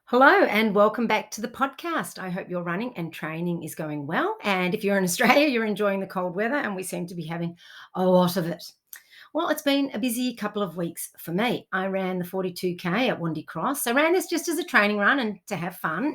Hello and welcome back to the podcast. I hope your running and training is going well. And if you're in Australia, you're enjoying the cold weather, and we seem to be having a lot of it. Well, it's been a busy couple of weeks for me. I ran the 42K at Wandy Cross. I ran this just as a training run and to have fun.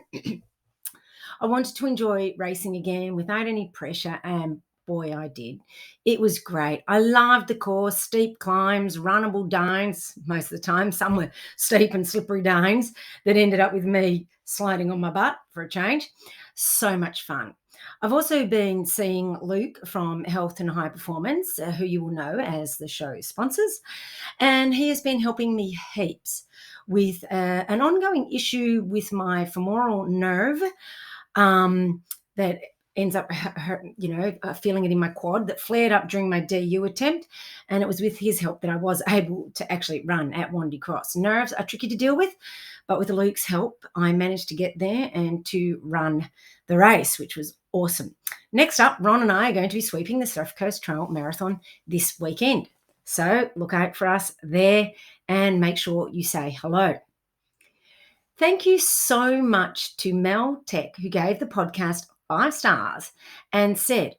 I wanted to enjoy racing again without any pressure, and boy, I did. It was great. I loved the course, steep climbs, runnable downs most of the time. Some were steep and slippery downs that ended up with me sliding on my butt for a change. So much fun. I've also been seeing Luke from Health and High Performance, who you will know as the show sponsors, and he has been helping me heaps with an ongoing issue with my femoral nerve that ends up, feeling it in my quad that flared up during my DU attempt. And it was with his help that I was able to actually run at Wandy Cross. Nerves are tricky to deal with, but with Luke's help, I managed to get there and to run the race, which was awesome. Next up, Ron and I are going to be sweeping the Surf Coast Trail Marathon this weekend. So look out for us there and make sure you say hello. Thank you so much to Mel Tech, who gave the podcast 5 stars and said,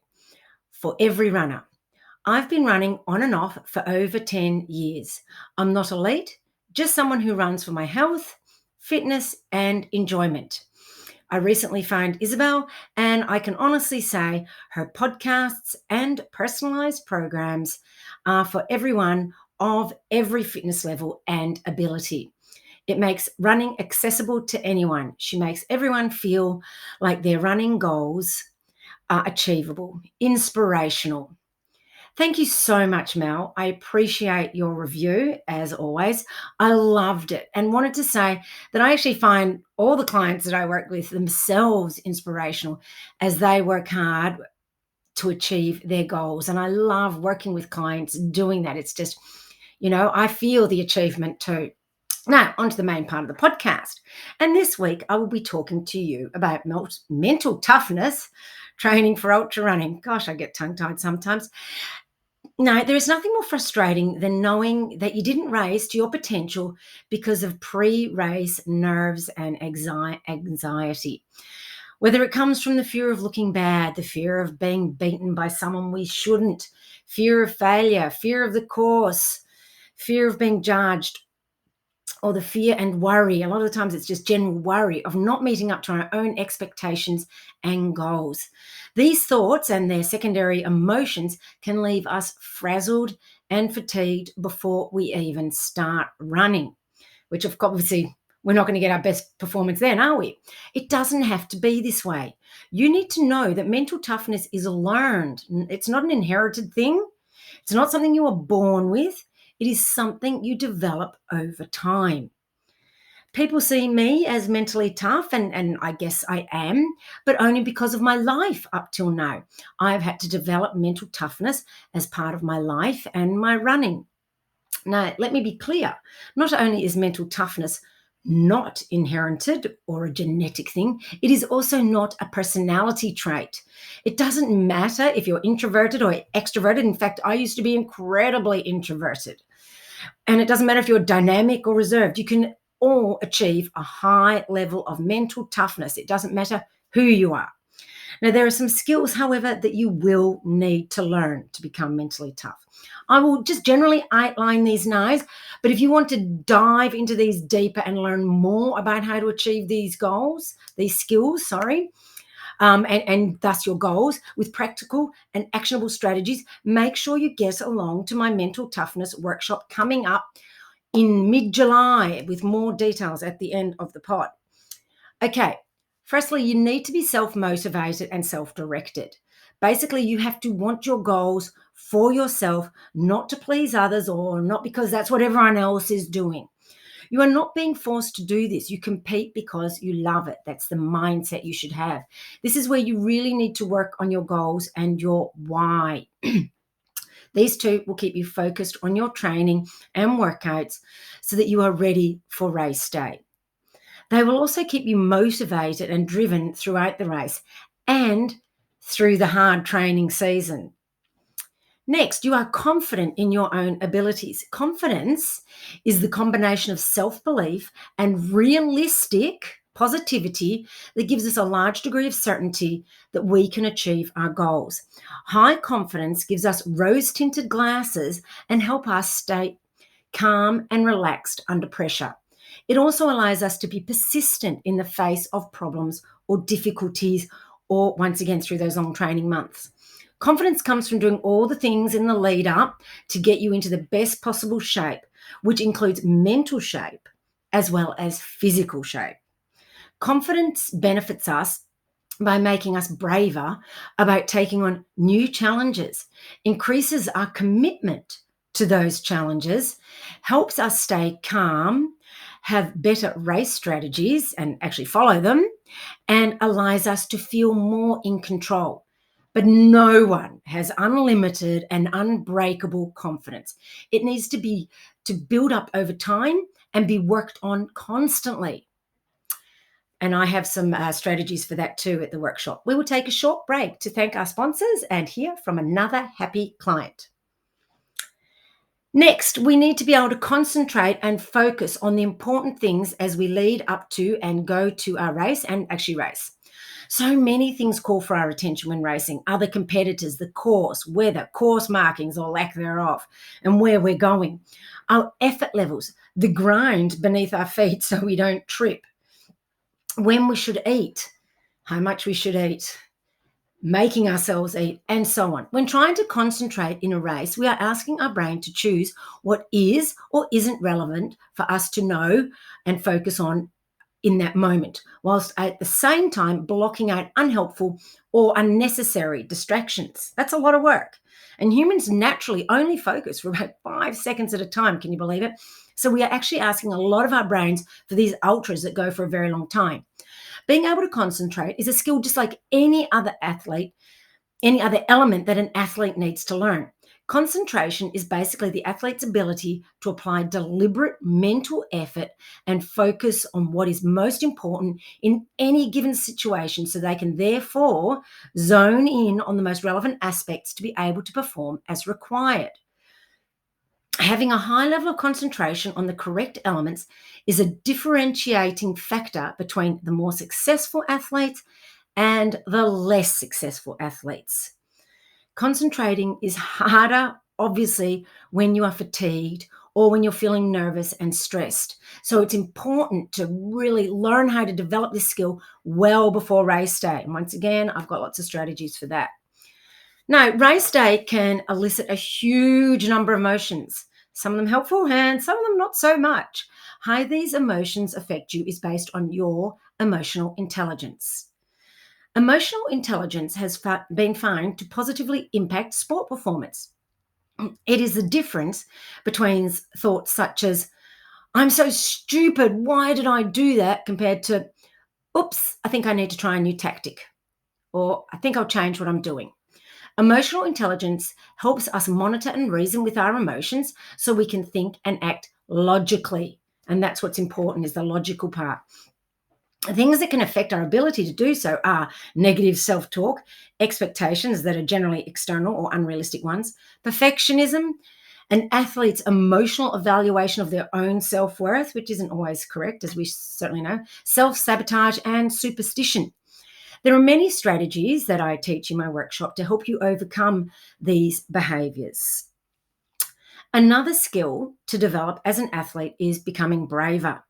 for every runner, I've been running on and off for over 10 years. I'm not elite, just someone who runs for my health, fitness, and enjoyment. I recently found Isabel, and I can honestly say her podcasts and personalized programs are for everyone of every fitness level and ability. It makes running accessible to anyone. She makes everyone feel like their running goals are achievable, inspirational. Thank you so much, Mel. I appreciate your review, as always. I loved it and wanted to say that I actually find all the clients that I work with themselves inspirational as they work hard to achieve their goals. And I love working with clients doing that. It's just, I feel the achievement too. Now, on to the main part of the podcast. And this week, I will be talking to you about mental toughness, training for ultra running. Gosh, I get tongue-tied sometimes. No, there is nothing more frustrating than knowing that you didn't race to your potential because of pre-race nerves and anxiety. Whether it comes from the fear of looking bad, the fear of being beaten by someone we shouldn't, fear of failure, fear of the course, fear of being judged, or the fear and worry. A lot of the times it's just general worry of not meeting up to our own expectations and goals. These thoughts and their secondary emotions can leave us frazzled and fatigued before we even start running, which obviously we're not going to get our best performance then, are we? It doesn't have to be this way. You need to know that mental toughness is learned. It's not an inherited thing. It's not something you are born with. It is something you develop over time. People see me as mentally tough, and I guess I am, but only because of my life up till now. I've had to develop mental toughness as part of my life and my running. Now, let me be clear. Not only is mental toughness not inherited or a genetic thing, it is also not a personality trait. It doesn't matter if you're introverted or extroverted. In fact, I used to be incredibly introverted. And it doesn't matter if you're dynamic or reserved. You can all achieve a high level of mental toughness. It doesn't matter who you are. Now, there are some skills, however, that you will need to learn to become mentally tough. I will just generally outline these now, but if you want to dive into these deeper and learn more about how to achieve these skills, and thus your goals with practical and actionable strategies, make sure you get along to my mental toughness workshop coming up in mid-July with more details at the end of the pod. Okay. Firstly, you need to be self-motivated and self-directed. Basically, you have to want your goals for yourself, not to please others or not because that's what everyone else is doing. You are not being forced to do this. You compete because you love it. That's the mindset you should have. This is where you really need to work on your goals and your why. These two will keep you focused on your training and workouts so that you are ready for race day. They will also keep you motivated and driven throughout the race and through the hard training season. Next, you are confident in your own abilities. Confidence is the combination of self-belief and realistic positivity that gives us a large degree of certainty that we can achieve our goals. High confidence gives us rose-tinted glasses and help us stay calm and relaxed under pressure. It also allows us to be persistent in the face of problems or difficulties, or once again through those long training months. Confidence comes from doing all the things in the lead up to get you into the best possible shape, which includes mental shape as well as physical shape. Confidence benefits us by making us braver about taking on new challenges, increases our commitment to those challenges, helps us stay calm, have better race strategies and actually follow them, and allows us to feel more in control. But no one has unlimited and unbreakable confidence. It needs to build up over time and be worked on constantly. And I have some strategies for that too at the workshop. We will take a short break to thank our sponsors and hear from another happy client. Next, we need to be able to concentrate and focus on the important things as we lead up to and go to our race and actually race. So many things call for our attention when racing. Other competitors, the course, weather, course markings or lack thereof, and where we're going. Our effort levels, the grind beneath our feet so we don't trip. When we should eat, how much we should eat, making ourselves eat, and so on. When trying to concentrate in a race, we are asking our brain to choose what is or isn't relevant for us to know and focus on in that moment, whilst at the same time blocking out unhelpful or unnecessary distractions. That's a lot of work. And humans naturally only focus for about 5 seconds at a time. Can you believe it? So we are actually asking a lot of our brains for these ultras that go for a very long time. Being able to concentrate is a skill just like any other athlete, any other element that an athlete needs to learn. Concentration is basically the athlete's ability to apply deliberate mental effort and focus on what is most important in any given situation so they can therefore zone in on the most relevant aspects to be able to perform as required. Having a high level of concentration on the correct elements is a differentiating factor between the more successful athletes and the less successful athletes. Concentrating is harder, obviously, when you are fatigued or when you're feeling nervous and stressed. So it's important to really learn how to develop this skill well before race day. And once again, I've got lots of strategies for that. Now, race day can elicit a huge number of emotions, some of them helpful and some of them not so much. How these emotions affect you is based on your emotional intelligence. Emotional intelligence has been found to positively impact sport performance. It is the difference between thoughts such as, I'm so stupid, why did I do that, compared to, oops, I think I need to try a new tactic, or I think I'll change what I'm doing. Emotional intelligence helps us monitor and reason with our emotions so we can think and act logically. And that's what's important, is the logical part. Things that can affect our ability to do so are negative self-talk, expectations that are generally external or unrealistic ones, perfectionism, an athlete's emotional evaluation of their own self-worth, which isn't always correct, as we certainly know, self-sabotage, and superstition. There are many strategies that I teach in my workshop to help you overcome these behaviors. Another skill to develop as an athlete is becoming braver.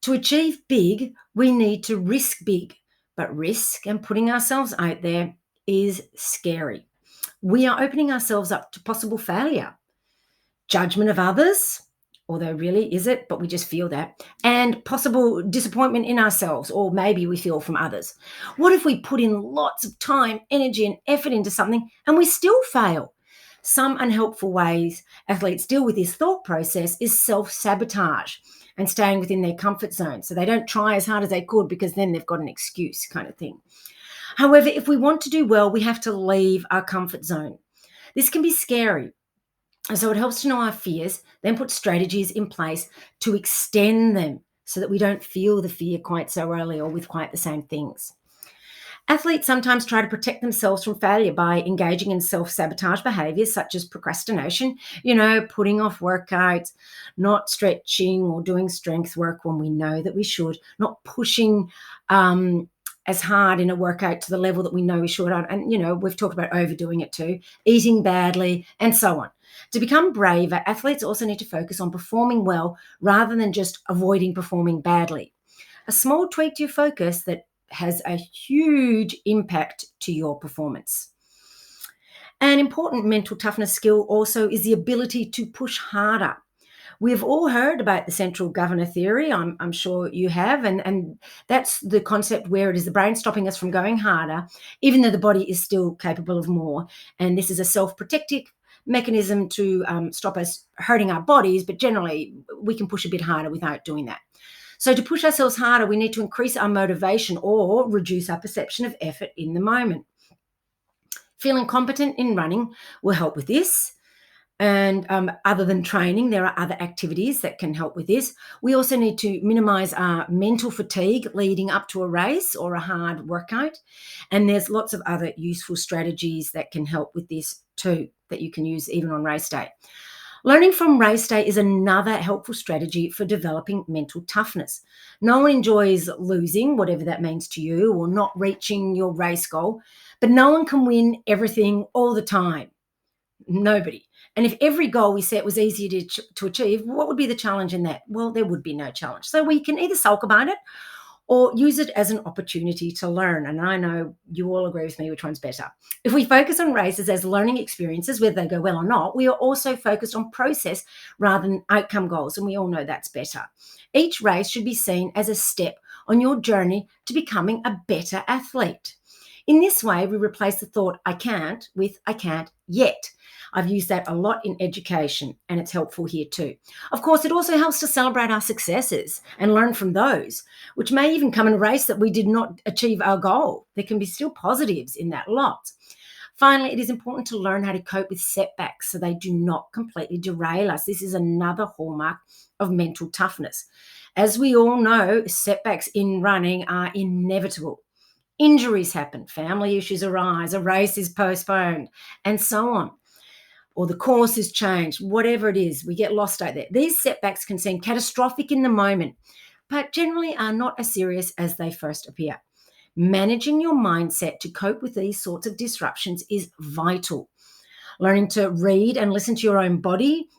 To achieve big, we need to risk big, but risk and putting ourselves out there is scary. We are opening ourselves up to possible failure, judgment of others, although really is it, but we just feel that, and possible disappointment in ourselves, or maybe we feel from others. What if we put in lots of time, energy, and effort into something and we still fail? Some unhelpful ways athletes deal with this thought process is self-sabotage and staying within their comfort zone. So they don't try as hard as they could because then they've got an excuse, kind of thing. However, if we want to do well, we have to leave our comfort zone. This can be scary. So it helps to know our fears, then put strategies in place to extend them so that we don't feel the fear quite so early or with quite the same things. Athletes sometimes try to protect themselves from failure by engaging in self sabotage behaviors such as procrastination, putting off workouts, not stretching or doing strength work when we know that we should, not pushing as hard in a workout to the level that we know we should. And, we've talked about overdoing it too, eating badly, and so on. To become braver, athletes also need to focus on performing well rather than just avoiding performing badly. A small tweak to your focus that has a huge impact to your performance. An important mental toughness skill also is the ability to push harder. We've all heard about the central governor theory. I'm sure you have. And that's the concept where it is the brain stopping us from going harder, even though the body is still capable of more. And this is a self-protective mechanism to stop us hurting our bodies, but generally we can push a bit harder without doing that. So to push ourselves harder, we need to increase our motivation or reduce our perception of effort in the moment. Feeling competent in running will help with this. And other than training, there are other activities that can help with this. We also need to minimize our mental fatigue leading up to a race or a hard workout. And there's lots of other useful strategies that can help with this too, that you can use even on race day. Learning from race day is another helpful strategy for developing mental toughness. No one enjoys losing, whatever that means to you, or not reaching your race goal, but no one can win everything all the time. Nobody. And if every goal we set was easy to achieve, what would be the challenge in that? Well, there would be no challenge. So we can either sulk about it or use it as an opportunity to learn. And I know you all agree with me which one's better. If we focus on races as learning experiences, whether they go well or not, we are also focused on process rather than outcome goals. And we all know that's better. Each race should be seen as a step on your journey to becoming a better athlete. In this way, we replace the thought, I can't, with I can't yet. I've used that a lot in education, and it's helpful here too. Of course, it also helps to celebrate our successes and learn from those, which may even come in a race that we did not achieve our goal. There can be still positives in that lot. Finally, it is important to learn how to cope with setbacks so they do not completely derail us. This is another hallmark of mental toughness. As we all know, setbacks in running are inevitable. Injuries happen, family issues arise, a race is postponed, and so on. Or the course is changed, whatever it is, we get lost out there. These setbacks can seem catastrophic in the moment, but generally are not as serious as they first appear. Managing your mindset to cope with these sorts of disruptions is vital. Learning to read and listen to your own body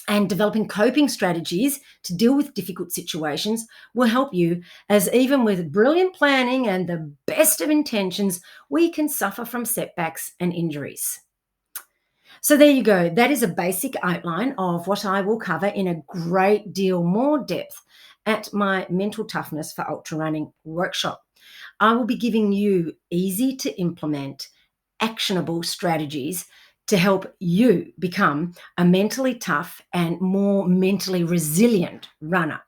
and developing coping strategies to deal with difficult situations will help you, as even with brilliant planning and the best of intentions, we can suffer from setbacks and injuries. So there you go. That is a basic outline of what I will cover in a great deal more depth at my Mental Toughness for Ultra Running workshop. I will be giving you easy to implement, actionable strategies to help you become a mentally tough and more mentally resilient runner.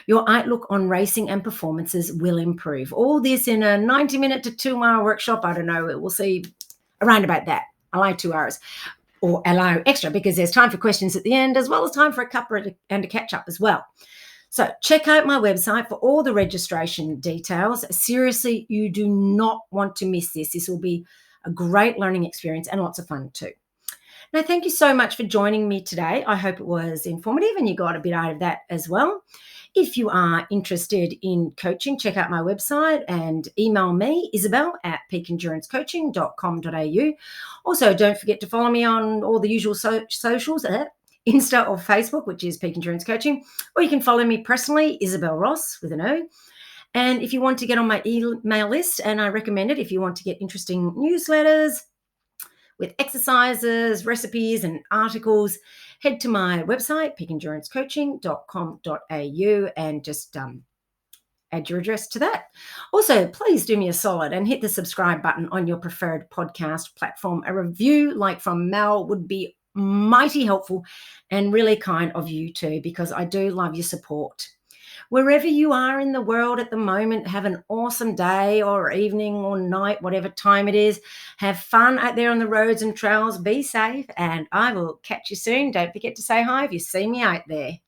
Your outlook on racing and performances will improve. All this in a 90-minute to 2-hour workshop. I don't know. We'll see around about that. I like 2 hours. Or allow extra because there's time for questions at the end as well as time for a cuppa and a catch up as well. So check out my website for all the registration details. Seriously, you do not want to miss this. This will be a great learning experience and lots of fun too. Now, thank you so much for joining me today. I hope it was informative and you got a bit out of that as well. If you are interested in coaching, check out my website and email me, isabel@peakendurancecoaching.com.au. Also, don't forget to follow me on all the usual socials, Insta or Facebook, which is Peak Endurance Coaching, or you can follow me personally, Isabel Ross with an O. And if you want to get on my email list, and I recommend it if you want to get interesting newsletters with exercises, recipes, and articles, head to my website, peakendurancecoaching.com.au, and just add your address to that. Also, please do me a solid and hit the subscribe button on your preferred podcast platform. A review like from Mel would be mighty helpful and really kind of you too, because I do love your support. Wherever you are in the world at the moment, have an awesome day or evening or night, whatever time it is. Have fun out there on the roads and trails. Be safe, and I will catch you soon. Don't forget to say hi if you see me out there.